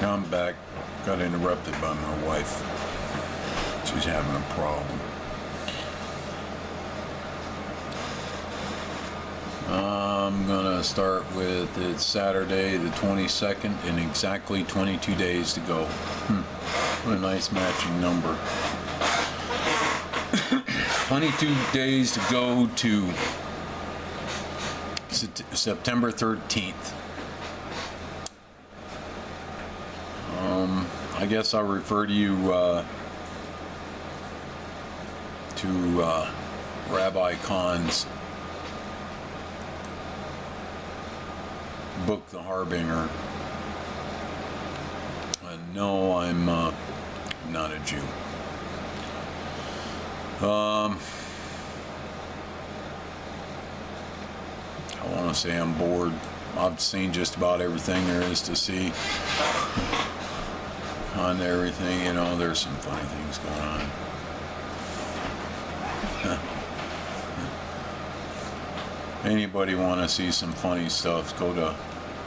Now I'm back. Got interrupted by my wife. She's having a problem. I'm gonna start with it's Saturday the 22nd and exactly 22 days to go. What a nice matching number. 22 days to go to September 13th. I guess I'll refer to you to Rabbi Kahn's book, The Harbinger. No, I'm not a Jew. I want to say I'm bored. I've seen just about everything there is to see on everything. You know, there's some funny things going on. Anybody want to see some funny stuff, go to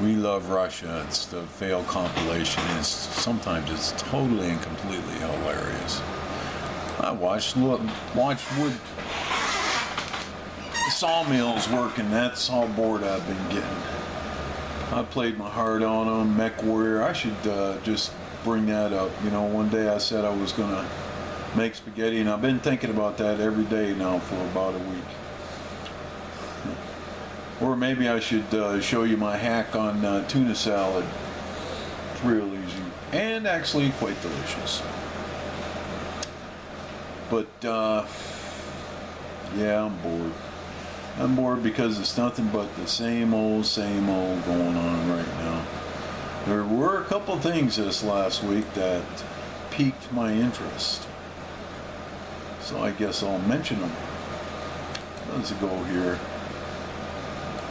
We Love Russia. It's the failed compilation. Sometimes it's totally and completely hilarious. I watched Wood sawmills working. That's how bored I've been getting. I played my heart on them. Mech Warrior. I should just bring that up. You know, one day I said I was gonna make spaghetti, and I've been thinking about that every day now for about a week. Or maybe I should show you my hack on tuna salad. It's real easy and actually quite delicious. But yeah, I'm bored. I'm bored because it's nothing but the same old going on right now. There were a couple things this last week that piqued my interest, so I guess I'll mention them. Let's go here.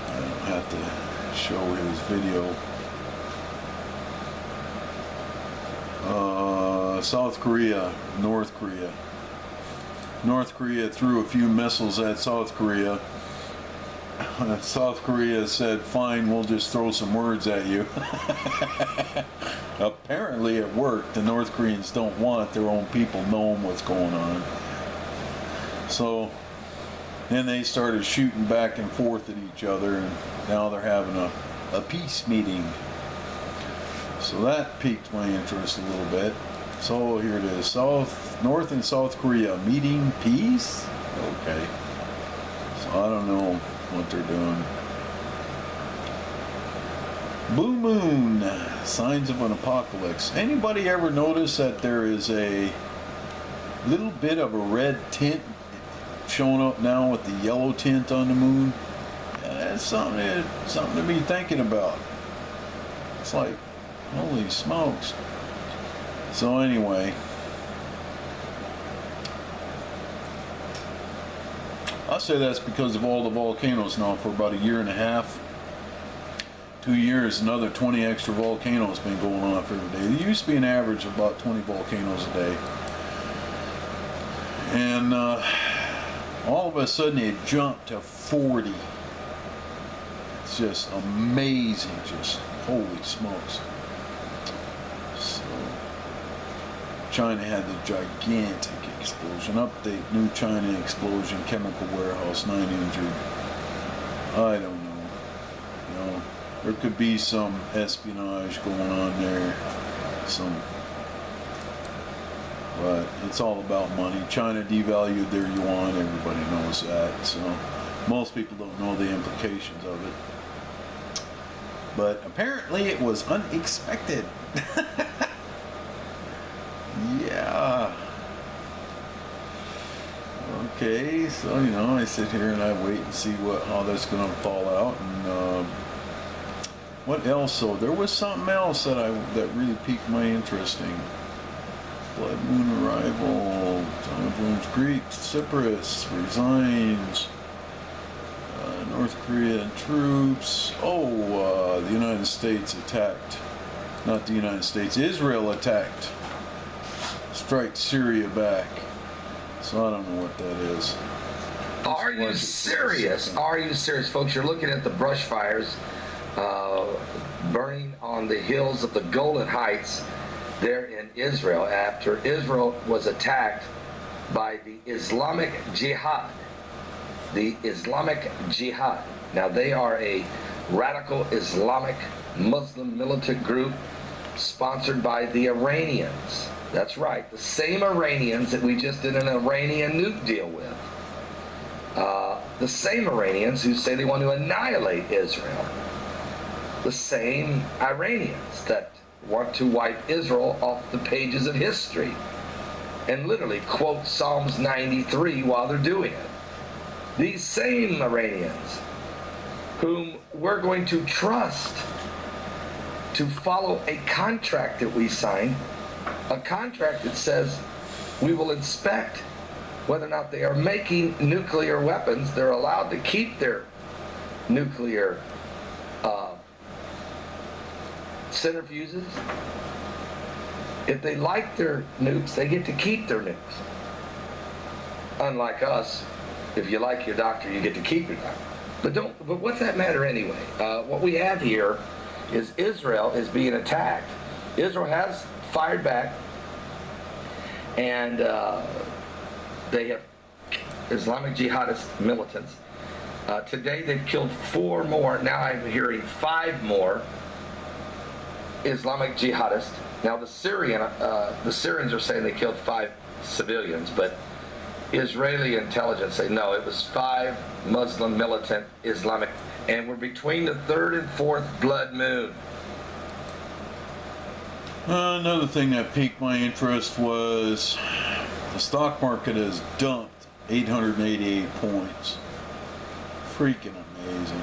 I don't have to show his video. South Korea, North Korea. North Korea threw a few missiles at South Korea. South Korea said, fine, we'll just throw some words at you. Apparently it worked. The North Koreans don't want their own people knowing what's going on. So then they started shooting back and forth at each other, and now they're having a peace meeting. So that piqued my interest a little bit. So here it is. North and South Korea meeting, peace? Okay. So I don't know what they're doing. Blue moon, signs of an apocalypse. Anybody ever notice that there is a little bit of a red tint showing up now with the yellow tint on the moon? Yeah, that's something to be thinking about. It's like, holy smokes. So anyway, I'll say that's because of all the volcanoes now for about a year and a half, 2 years, another 20 extra volcanoes been going off every day. There used to be an average of about 20 volcanoes a day. And all of a sudden it jumped to 40. It's just amazing, just holy smokes. So China had the gigantic explosion. Update, new China explosion, chemical warehouse, 9 injured. I don't know. You know, there could be some espionage going on there. But it's all about money. China devalued their yuan, everybody knows that. So most people don't know the implications of it. But apparently it was unexpected. Yeah. Okay, so you know, I sit here and I wait and see how that's going to fall out, and what else? So there was something else that really piqued my interest. Blood moon arrival. Tom Jones Greek. Cyprus resigns. North Korean troops. The United States attacked. Not the United States. Israel attacked. Strike Syria back. So I don't know what that is. Are you serious? Are you serious, folks? You're looking at the brush fires burning on the hills of the Golan Heights there in Israel after Israel was attacked by the Islamic Jihad. The Islamic Jihad. Now they are a radical Islamic Muslim militant group sponsored by the Iranians. That's right, the same Iranians that we just did an Iranian nuke deal with. The same Iranians who say they want to annihilate Israel. The same Iranians that want to wipe Israel off the pages of history and literally quote Psalms 93 while they're doing it. These same Iranians whom we're going to trust to follow a contract that we signed, a contract that says we will inspect whether or not they are making nuclear weapons. They're allowed to keep their nuclear centrifuges. If they like their nukes, they get to keep their nukes. Unlike us, if you like your doctor, you get to keep your doctor. But what's that matter anyway? What we have here is Israel is being attacked. Israel has fired back, and they have Islamic jihadist militants. Today they've killed 4 more. Now I'm hearing 5 more Islamic jihadists. Now the Syrians are saying they killed 5 civilians, but Israeli intelligence say no, it was 5 Muslim militant Islamic, and we're between the 3rd and 4th blood moon. Another thing that piqued my interest was the stock market has dumped 888 points. Freaking amazing.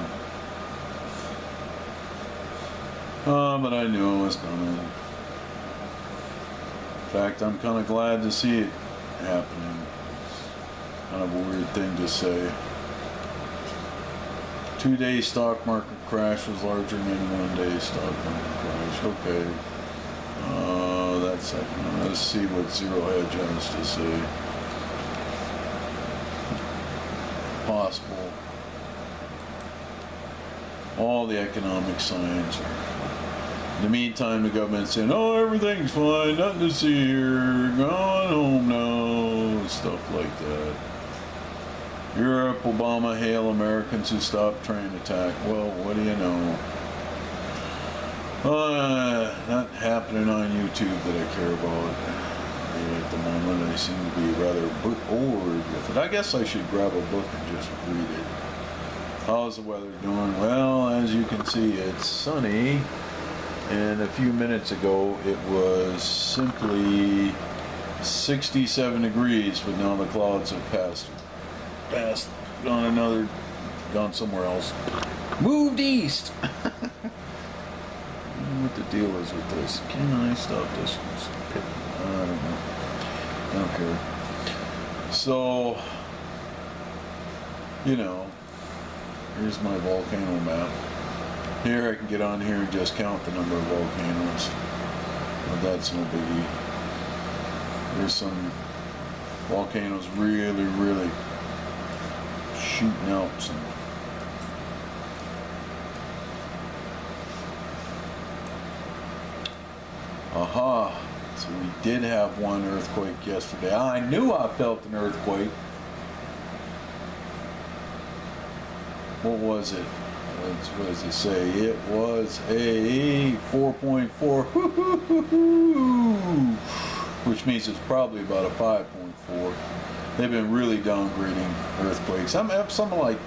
But I knew it was coming. In fact, I'm kind of glad to see it happening. It's kind of a weird thing to say. 2-day stock market crash was larger than any 1-day stock market crash. Okay. That second one. Let's see what Zero Hedge has to say. Possible. All the economic signs are. In the meantime, the government's saying, oh, everything's fine, nothing to see here, going home now, stuff like that. Europe, Obama, hail Americans who stopped train attack. Well, what do you know? Not happening on YouTube that I care about at the moment. I seem to be rather bored with it. I guess I should grab a book and just read it. How's the weather doing? Well, as you can see, it's sunny. And a few minutes ago, it was simply 67 degrees, but now the clouds have passed, gone somewhere else. Moved east! What the deal is with this? Can I stop this? I don't know. I don't care. So, you know, here's my volcano map. Here I can get on here and just count the number of volcanoes. But that's no biggie. There's some volcanoes really shooting out some. Aha! So we did have one earthquake yesterday. I knew I felt an earthquake. What was it? What does it say? It was a 4.4, which means it's probably about a 5.4. They've been really downgrading earthquakes. I'm like,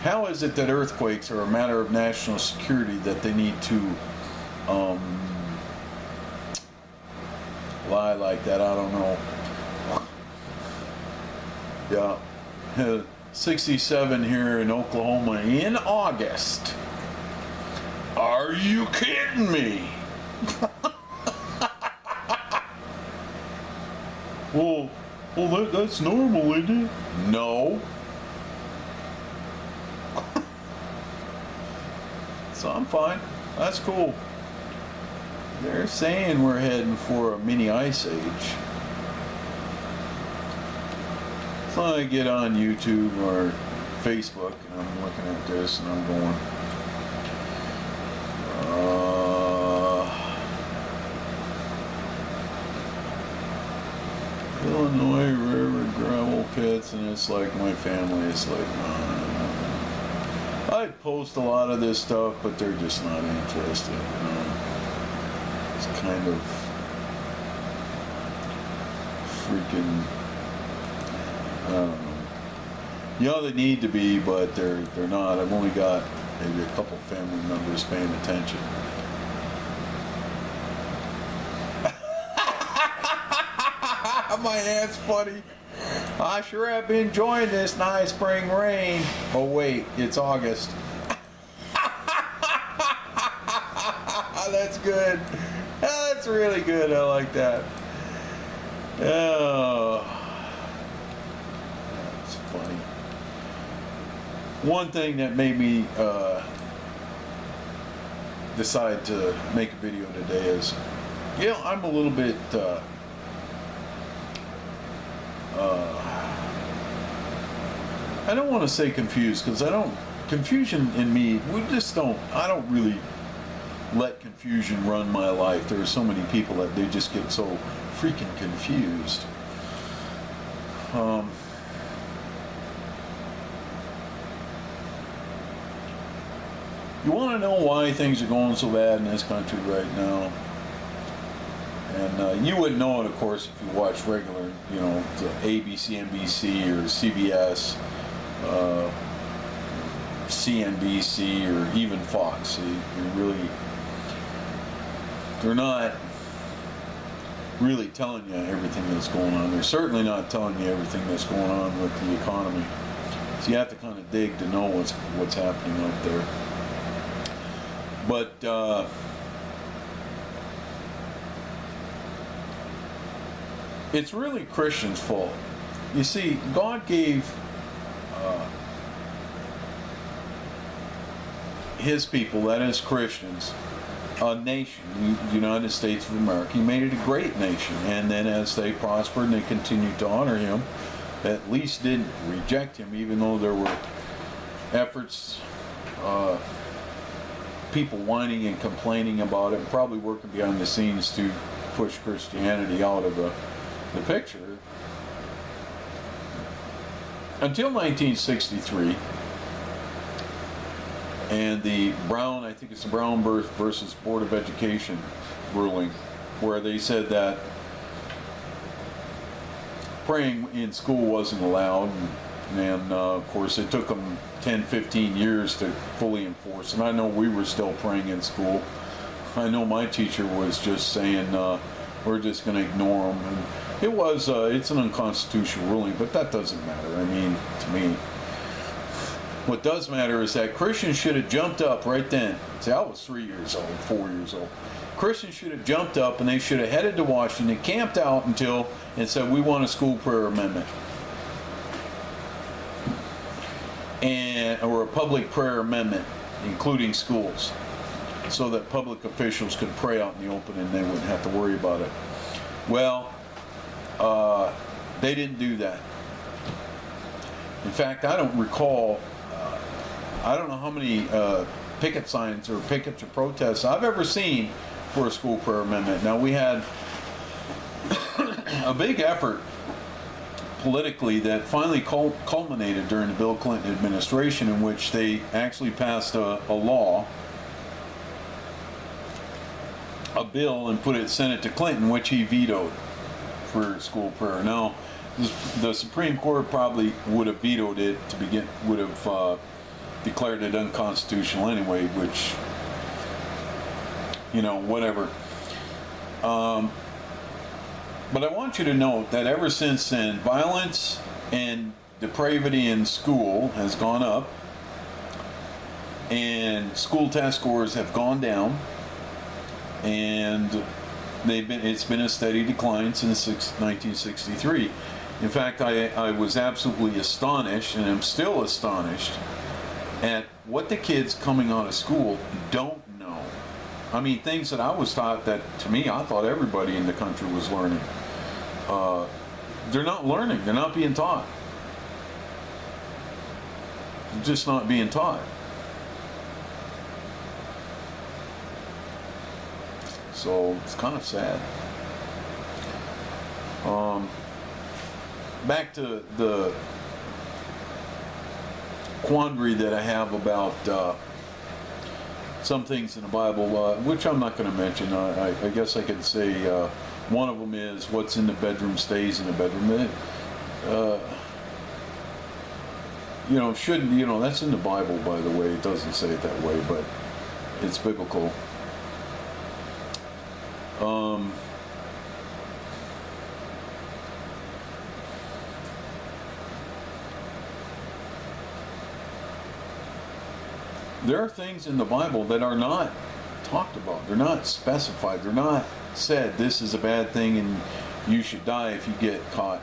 how is it that earthquakes are a matter of national security that they need to lie like that? I don't know. Yeah. 67 here in Oklahoma in August. Are you kidding me? well, that's normal, isn't it? No. So I'm fine. That's cool. They're saying we're heading for a mini ice age. So I get on YouTube or Facebook and I'm looking at this and I'm going, Illinois River gravel pits, and it's like my family is like, I post a lot of this stuff, but they're just not interested. It's kind of freaking, I don't know. They need to be, but they're not. I've only got maybe a couple family members paying attention. My aunt's funny. I sure have been enjoying this nice spring rain. Oh wait, it's August. That's good. That's really good. I like that. Oh, that's funny. One thing that made me decide to make a video today is, I'm a little bit I don't want to say confused, because confusion in me, I don't really let confusion run my life. There are so many people that they just get so freaking confused. You want to know why things are going so bad in this country right now? And you wouldn't know it, of course, if you watch regular, the ABC, NBC, or CBS, CNBC, or even Fox. They're not really telling you everything that's going on. They're certainly not telling you everything that's going on with the economy. So you have to kind of dig to know what's happening out there. But it's really Christians' fault. You see, God gave His people, that is Christians, a nation, the United States of America. He made it a great nation, and then as they prospered and they continued to honor Him, at least didn't reject Him, even though there were efforts, people whining and complaining about it, probably working behind the scenes to push Christianity out of the picture. Until 1963, and the Brown, I think it's the Brown versus Board of Education ruling, where they said that praying in school wasn't allowed, and of course it took them 10-15 years to fully enforce. And I know we were still praying in school. I know my teacher was just saying we're just going to ignore them, and it's an unconstitutional ruling, but that doesn't matter. I mean, to me, what does matter is that Christians should have jumped up right then. See, I was 3 years old, 4 years old. Christians should have jumped up, and they should have headed to Washington, camped out and said, we want a school prayer amendment. Or a public prayer amendment, including schools, so that public officials could pray out in the open and they wouldn't have to worry about it. Well, they didn't do that. In fact, I don't recall, I don't know how many picket signs or pickets or protests I've ever seen for a school prayer amendment. Now, we had a big effort politically that finally culminated during the Bill Clinton administration, in which they actually passed a bill, and sent it to Clinton, which he vetoed for school prayer. Now, the Supreme Court probably would have vetoed it would have declared it unconstitutional anyway, which, whatever. But I want you to note that ever since then, violence and depravity in school has gone up, and school test scores have gone down, and it's been a steady decline since 1963. In fact, I was absolutely astonished, and I'm still astonished, at what the kids coming out of school don't know. I mean, things that I was taught that, to me, I thought everybody in the country was learning. They're not learning. They're not being taught. They're just not being taught. So it's kind of sad. back to the quandary that I have about some things in the Bible, which I'm not going to mention. I guess I could say one of them is what's in the bedroom stays in the bedroom. Shouldn't, that's in the Bible, by the way. It doesn't say it that way, but it's biblical. There are things in the Bible that are not talked about. They're not specified. They're not said, this is a bad thing and you should die if you get caught,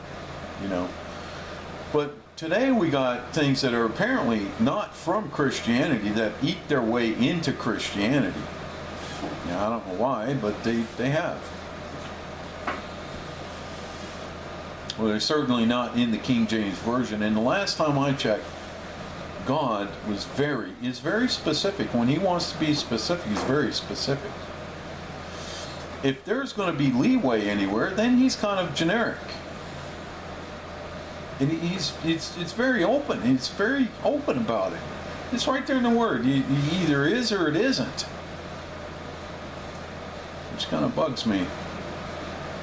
But today we got things that are apparently not from Christianity that eat their way into Christianity. Now, I don't know why, but they have. Well, they're certainly not in the King James Version. And the last time I checked, God is very specific. When he wants to be specific, he's very specific. If there's going to be leeway anywhere, then he's kind of generic. And it's very open. He's very open about it. It's right there in the Word. He either is or it isn't. Which kind of bugs me.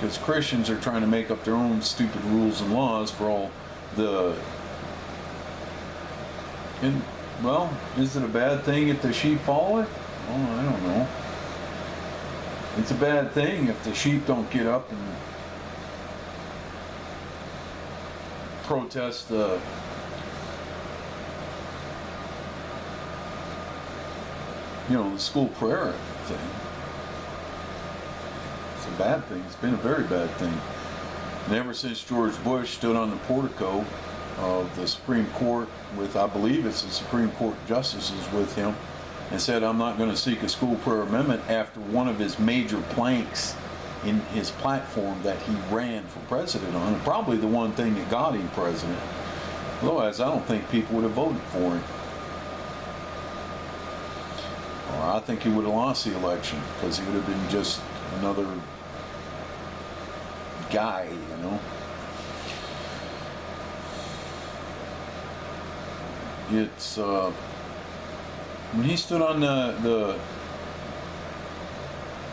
Because Christians are trying to make up their own stupid rules and laws for all the... And, well, is it a bad thing if the sheep follow it? Well, I don't know. It's a bad thing if the sheep don't get up and protest the school prayer thing. It's a bad thing. It's been a very bad thing. And ever since George Bush stood on the portico of the Supreme Court with, I believe it's the Supreme Court justices with him, and said, I'm not going to seek a school prayer amendment after one of his major planks in his platform that he ran for president on, and probably the one thing that got him president. Otherwise, I don't think people would have voted for him. Or I think he would have lost the election, because he would have been just another guy, It's, when he stood on the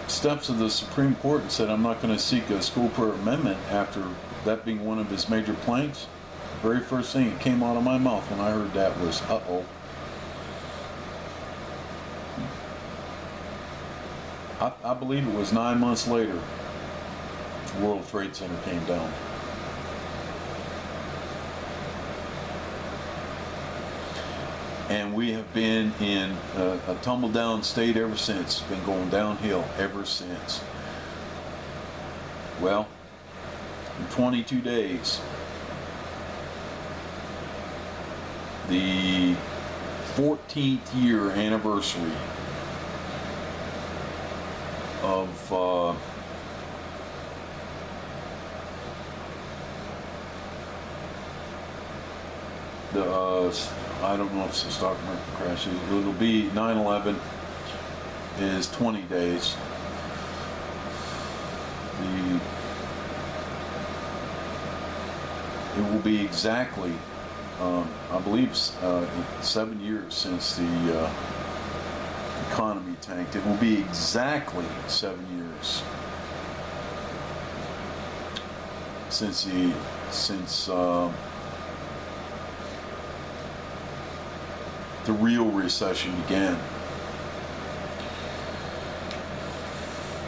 steps of the Supreme Court and said, I'm not going to seek a school prayer amendment after that being one of his major planks, the very first thing that came out of my mouth when I heard that was, uh-oh. I believe it was 9 months later, the World Trade Center came down. And we have been in a tumble-down state ever since. It's been going downhill ever since. Well, in 22 days, the 14th year anniversary of I don't know if it's the stock market crash. It'll be 9/11 is 20 days. It will be exactly, I believe, 7 years since the economy tanked. It will be exactly 7 years since the real recession began.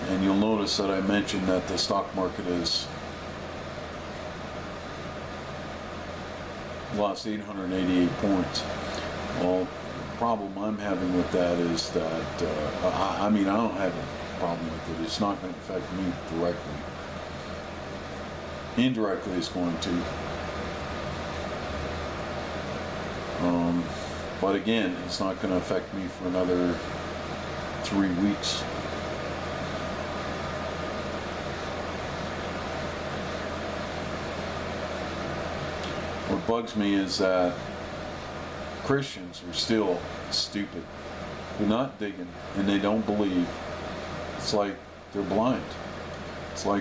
And you'll notice that I mentioned that the stock market has lost 888 points. Well, the problem I'm having with that is that, I don't have a problem with it. It's not going to affect me directly. Indirectly, it's going to. But again, it's not going to affect me for another 3 weeks. What bugs me is that Christians are still stupid. They're not digging, and they don't believe. It's like they're blind. It's like